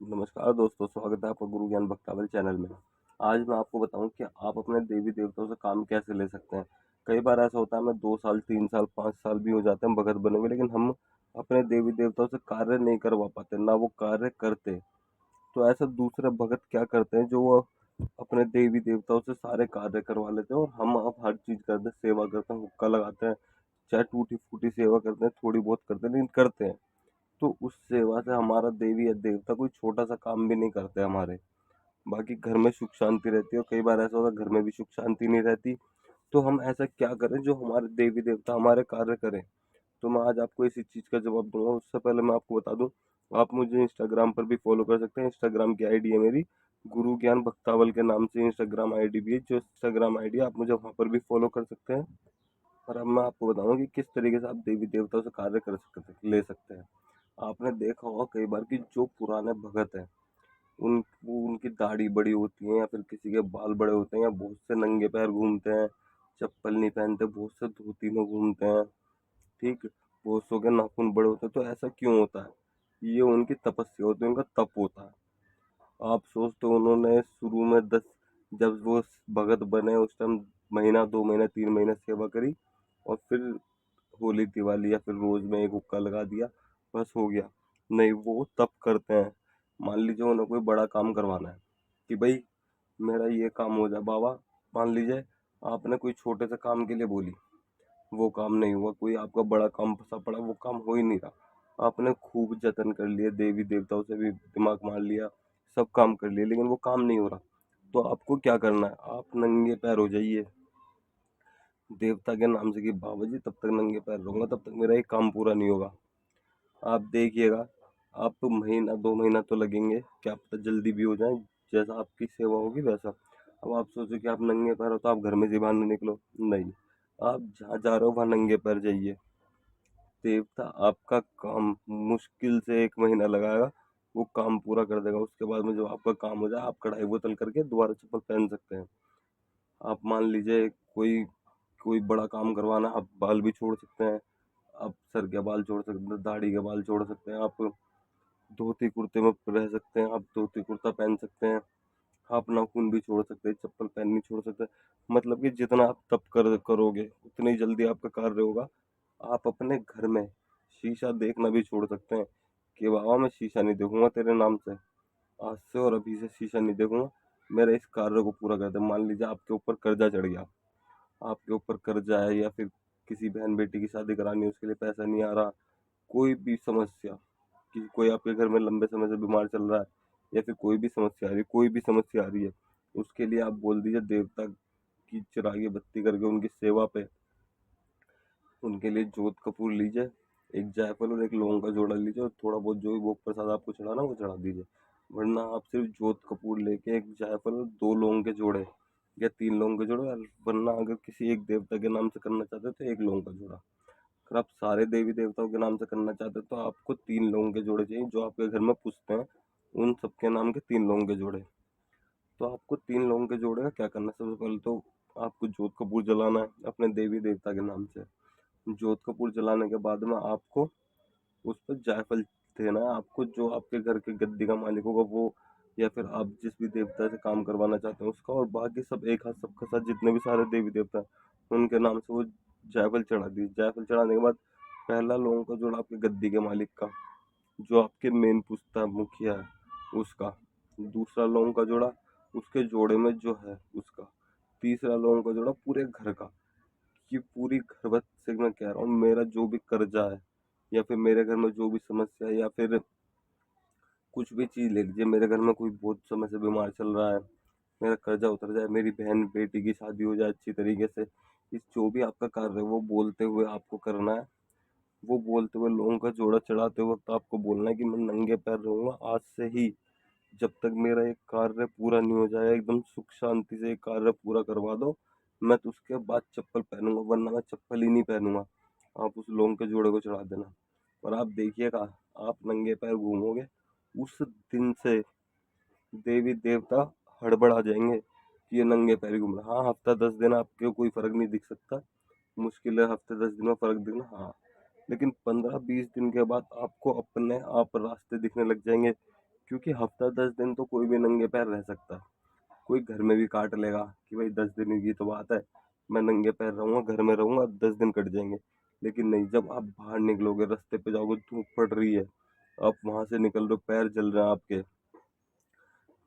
नमस्कार दोस्तों, स्वागत है आपका गुरु ज्ञान भक्तावल चैनल में। आज मैं आपको बताऊं कि आप अपने देवी देवताओं से काम कैसे ले सकते हैं। कई बार ऐसा होता है हमें 2 साल, 3 साल, 5 साल भी हो जाते हैं भगत बने हुए, लेकिन हम अपने देवी देवताओं से कार्य नहीं करवा पाते, ना वो कार्य करते। तो ऐसा दूसरे भगत क्या करते हैं जो वो अपने देवी देवताओं से सारे कार्य करवा लेते हैं और हम अब हर चीज़ करते हैं, सेवा करते हैं, हुक्का लगाते हैं, चाहे टूटी-फूटी सेवा करते हैं, थोड़ी बहुत करते हैं, लेकिन करते हैं। तो उस सेवा से हमारा देवी या देवता कोई छोटा सा काम भी नहीं करते हमारे। बाकी घर में सुख शांति रहती है और कई बार ऐसा होता है घर में भी सुख शांति नहीं रहती। तो हम ऐसा क्या करें जो हमारे देवी देवता हमारे कार्य करें। तो मैं आज आपको इसी चीज़ का जवाब दूंगा। उससे पहले मैं आपको बता दूं, आप मुझे इंस्टाग्राम पर भी फॉलो कर सकते हैं। इंस्टाग्राम की आईडी है मेरी गुरु ज्ञान भक्तावल के नाम से। इंस्टाग्राम आईडी भी है, जो इंस्टाग्राम आईडी आप मुझे वहाँ पर भी फॉलो कर सकते हैं। और अब मैं आपको बताऊंगा कि किस तरीके से आप देवी देवताओं से कार्य कर सकते ले सकते हैं। आपने देखा होगा कई बार कि जो पुराने भगत हैं उनकी दाढ़ी बड़ी होती है या फिर किसी के बाल बड़े होते हैं, या बहुत से नंगे पैर घूमते हैं, चप्पल नहीं पहनते, बहुत से धोती में घूमते हैं। ठीक, बहुत सौ के नाखून बड़े होते हैं। तो ऐसा क्यों होता है? ये उनकी तपस्या होती है, उनका तप होता है। आप सोचते हो उन्होंने शुरू में 10, जब वो भगत बने उस टाइम महीना, 2 महीने, 3 महीने सेवा करी और फिर होली दिवाली या फिर रोज में एक हुक्का लगा दिया, बस हो गया। नहीं, वो तब करते हैं। मान लीजिए उन्हें कोई बड़ा काम करवाना है कि भाई मेरा ये काम हो जाए बाबा। मान लीजिए आपने कोई छोटे से काम के लिए बोली, वो काम नहीं हुआ, कोई आपका बड़ा काम फंसा पड़ा, वो काम हो ही नहीं रहा। आपने खूब जतन कर लिए, देवी देवताओं से भी दिमाग मार लिया, सब काम कर लिए, लेकिन वो काम नहीं हो रहा। तो आपको क्या करना है? आप नंगे पैर हो जाइए देवता के नाम से कि बाबा जी, तब तक नंगे पैर रहूंगा, तब तक मेरा ये काम पूरा नहीं होगा। आप देखिएगा, आप महीना 2 महीना तो लगेंगे, क्या पता जल्दी भी हो जाए। जैसा आपकी सेवा होगी वैसा। अब आप सोचो कि आप नंगे पैर हो तो आप घर में से बाहर न निकलो, नहीं, आप जहाँ जा रहे हो वहाँ नंगे पैर जाइए। देवता आपका काम मुश्किल से 1 महीना लगाएगा, वो काम पूरा कर देगा। उसके बाद में जब आपका काम हो जाए, आप कढ़ाई बोतल करके दोबारा चप्पल पहन सकते हैं। आप मान लीजिए कोई कोई बड़ा काम करवाना, आप बाल भी छोड़ सकते हैं। आप सर के बाल छोड़ सकते हैं, दाढ़ी के बाल छोड़ सकते हैं, आप धोती कुर्ते में रह सकते हैं, आप धोती कुर्ता पहन सकते हैं, आप नाखून भी छोड़ सकते हैं, चप्पल पहननी छोड़ सकते हैं। मतलब कि जितना आप तप करोगे उतनी जल्दी आपका कार्य होगा। आप अपने घर में शीशा देखना भी छोड़ सकते हैं कि बाबा मैं शीशा नहीं देखूंगा तेरे नाम से, आज से और अभी से शीशा नहीं देखूंगा, मेरे इस कार्य को पूरा कर दे। मान लीजिए आपके ऊपर कर्जा चढ़ गया, आपके ऊपर कर्जा है, या फिर किसी बहन बेटी की शादी करानी है, उसके लिए पैसा नहीं आ रहा, कोई भी समस्या, कि कोई आपके घर में लंबे समय से बीमार चल रहा है, या फिर कोई भी समस्या आ रही है, कोई भी समस्या आ रही है, उसके लिए आप बोल दीजिए देवता की चिरागी बत्ती करके उनकी सेवा पे, उनके लिए जोत कपूर लीजिए, एक जायफल और एक लौंग का जोड़ा लीजिए, और थोड़ा बहुत जो भी भोग प्रसाद आपको चढ़ाना वो चढ़ा दीजिए। वरना आप सिर्फ जोत कपूर लेके एक जायफल और 2 लौंग के जोड़े या 3 लौंग के जोड़े, वरना अगर किसी एक देवता के नाम से करना चाहते हो तो एक लौंग का जोड़ा। अगर आप सारे देवी देवताओं के नाम से करना चाहते हो तो आपको 3 लौंग के जोड़े चाहिए, जो आपके घर में पूछते हैं उन सबके नाम के 3 लौंग के जोड़े। तो आपको 3 लौंग के जोड़े का क्या करना है? सबसे पहले तो आपको जोत कपूर जलाना है अपने देवी देवता के नाम से। जोत कपूर जलाने के बाद में आपको उस पर जायफल देना है। आपको जो आपके घर के गद्दी का मालिक होगा वो, या फिर आप जिस भी देवता से काम करवाना चाहते हैं उसका, और बाकी सब एक हाथ सबका साथ जितने भी सारे देवी देवता हैं उनके नाम से वो जायफल चढ़ा दी। जायफल चढ़ाने के बाद पहला लोगों का जोड़ा आपके गद्दी के मालिक का, जो आपके मेन पुश्ता मुखिया है उसका। दूसरा लोगों का जोड़ा उसके जोड़े में जो है उसका। तीसरा लोगों का जोड़ा पूरे घर का, कि पूरी घर से मैं कह रहा हूँ, मेरा जो भी कर्जा है या फिर मेरे घर में जो भी समस्या है, या फिर कुछ भी चीज़ ले लीजिए, मेरे घर में कोई बहुत समय से बीमार चल रहा है, मेरा कर्जा उतर जाए, मेरी बहन बेटी की शादी हो जाए अच्छी तरीके से, इस जो भी आपका कार्य है वो बोलते हुए आपको करना है। वो बोलते हुए लोगों का जोड़ा चढ़ाते वक्त आपको बोलना है कि मैं नंगे पैर रहूंगा आज से ही, जब तक मेरा एक कार्य पूरा नहीं हो जाए। एकदम सुख शांति से एक कार्य पूरा करवा दो, मैं तो उसके बाद चप्पल पहनूंगा, वरना मैं चप्पल ही नहीं पहनूंगा। आप उस लोंग के जोड़े को चढ़ा देना, और आप देखिएगा आप नंगे पैर घूमोगे। उस दिन से देवी देवता हड़बड़ा जाएंगे कि ये नंगे पैर घूम रहा। हाँ, हफ्ता 10 दिन आपको कोई फर्क नहीं दिख सकता, मुश्किल है हफ्ते 10 दिन में फर्क दिखना, हाँ, लेकिन 15-20 दिन के बाद आपको अपने आप रास्ते दिखने लग जाएंगे क्योंकि हफ्ता 10 दिन तो कोई भी नंगे पैर रह सकता है। कोई घर में भी काट लेगा कि भाई 10 दिन की तो बात है, मैं नंगे पैर रहूंगा, घर में रहूंगा, 10 दिन कट जाएंगे। लेकिन नहीं, जब आप बाहर निकलोगे, रास्ते पे जाओगे, धूप पड़ रही है, आप वहां से निकल रहे हो, पैर जल रहे हैं आपके,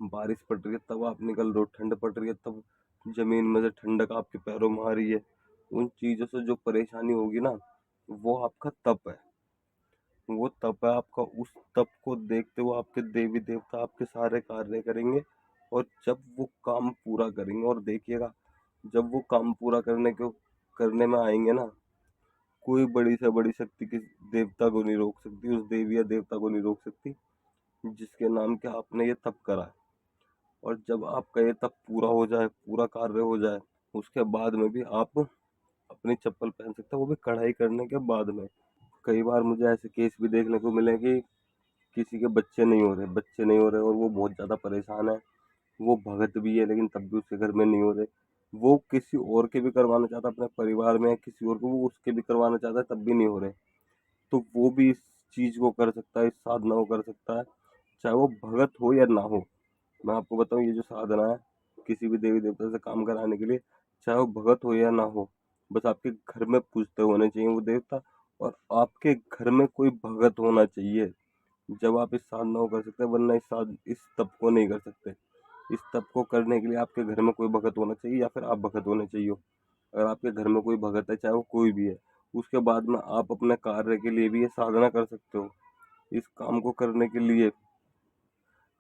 बारिश पड़ रही है तब आप निकल रहे हो, ठंड पड़ रही है तब जमीन में से ठंडक आपके पैरों में आ रही है, उन चीजों से जो परेशानी होगी ना, वो आपका तप है। वो तप है आपका। उस तप को देखते हुए आपके देवी देवता आपके सारे कार्य करेंगे। और जब वो काम पूरा करेंगे, और देखिएगा, जब वो काम पूरा करने में आएंगे ना, कोई बड़ी से बड़ी शक्ति किस देवता को नहीं रोक सकती, उस देवी या देवता को नहीं रोक सकती जिसके नाम के आपने ये तप करा है। और जब आपका ये तप पूरा हो जाए, पूरा कार्य हो जाए, उसके बाद में भी आप अपनी चप्पल पहन सकते हैं, वो भी कढ़ाई करने के बाद में। कई बार मुझे ऐसे केस भी देखने को मिले कि किसी के बच्चे नहीं हो रहे और वो बहुत ज़्यादा परेशान है। वो भगत भी है लेकिन तब भी उसके घर में नहीं हो रहे। वो किसी और के भी करवाना चाहता है अपने परिवार में, किसी और को, वो उसके भी करवाना चाहता है तब भी नहीं हो रहे। तो वो भी इस चीज़ को कर सकता है, इस साधना को कर सकता है, चाहे वो भगत हो या ना हो। मैं आपको बताऊं, ये जो साधना है किसी भी देवी देवता से काम कराने के लिए, चाहे वो भगत हो या ना हो, बस आपके घर में पूजते होने चाहिए वो देवता, और आपके घर में कोई भगत होना चाहिए। जब आप इस साधना को कर सकते हैं, वरना इस तप को नहीं कर सकते। इस तप को करने के लिए आपके घर में कोई भगत होना चाहिए, या फिर आप भगत होने चाहिए। अगर आपके घर में कोई भगत है, चाहे वो कोई भी है, उसके बाद में आप अपने कार्य के लिए भी ये साधना कर सकते हो। इस काम को करने के लिए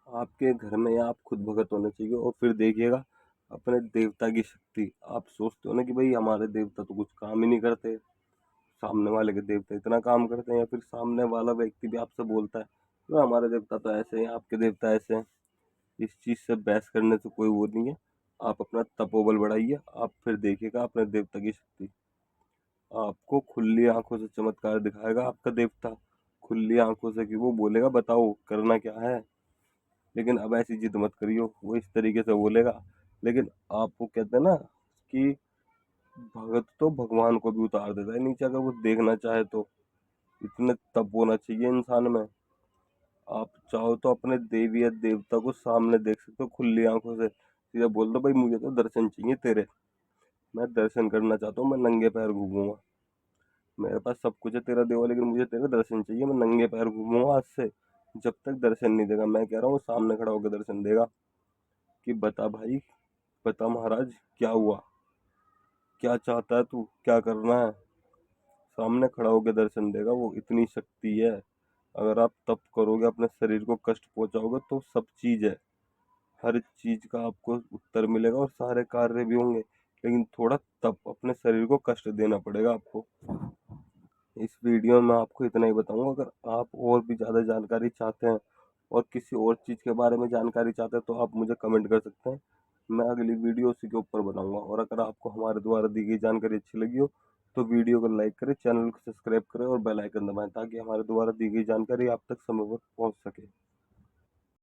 आपके घर में या आप खुद भगत होने चाहिए। और फिर देखिएगा अपने देवता की शक्ति। आप सोचते हो ना कि भाई हमारे देवता तो कुछ काम ही नहीं करते, सामने वाले के देवता इतना काम करते हैं, या फिर सामने वाला व्यक्ति भी आपसे बोलता है तो हमारे देवता तो ऐसे हैं, आपके देवता ऐसे हैं। इस चीज से बहस करने से कोई वो नहीं है। आप अपना तपोबल बढ़ाइए, आप फिर देखिएगा अपने देवता की शक्ति। आपको खुली आंखों से चमत्कार दिखाएगा आपका देवता, खुली आंखों से, कि वो बोलेगा बताओ करना क्या है। लेकिन अब ऐसी जिद मत करियो, वो इस तरीके से बोलेगा। लेकिन आपको कहते हैं ना कि भगत तो भगवान को भी उतार देता है नीचे, अगर वो देखना चाहे तो। इतने तप होना चाहिए इंसान में। आप चाहो तो अपने देवी या देवता को सामने देख सकते हो खुली आंखों से, सीधा बोल दो भाई मुझे तो दर्शन चाहिए तेरे, मैं दर्शन करना चाहता हूँ, मैं नंगे पैर घूमूंगा, मेरे पास सब कुछ है तेरा देवा, लेकिन मुझे तेरे दर्शन चाहिए, मैं नंगे पैर घूमूंगा आज से। जब तक दर्शन नहीं देगा, मैं कह रहा हूँ सामने खड़ा होकर दर्शन देगा कि बता भाई, बता महाराज, क्या हुआ, क्या चाहता है तू, क्या करना है। सामने खड़ा होकर दर्शन देगा वो, इतनी शक्ति है। अगर आप तप करोगे, अपने शरीर को कष्ट पहुंचाओगे, तो सब चीज है, हर चीज का आपको उत्तर मिलेगा और सारे कार्य भी होंगे। लेकिन थोड़ा तप, अपने शरीर को कष्ट देना पड़ेगा आपको। इस वीडियो में आपको इतना ही बताऊंगा। अगर आप और भी ज़्यादा जानकारी चाहते हैं और किसी और चीज़ के बारे में जानकारी चाहते हैं, तो आप मुझे कमेंट कर सकते हैं। मैं अगली वीडियो उसी के ऊपर बनाऊंगा। और अगर आपको हमारे द्वारा दी गई जानकारी अच्छी लगी हो, तो वीडियो को लाइक करें, चैनल को सब्सक्राइब करें और बेल आइकन दबाएं, ताकि हमारे द्वारा दी गई जानकारी आप तक समय पर पहुंच सके।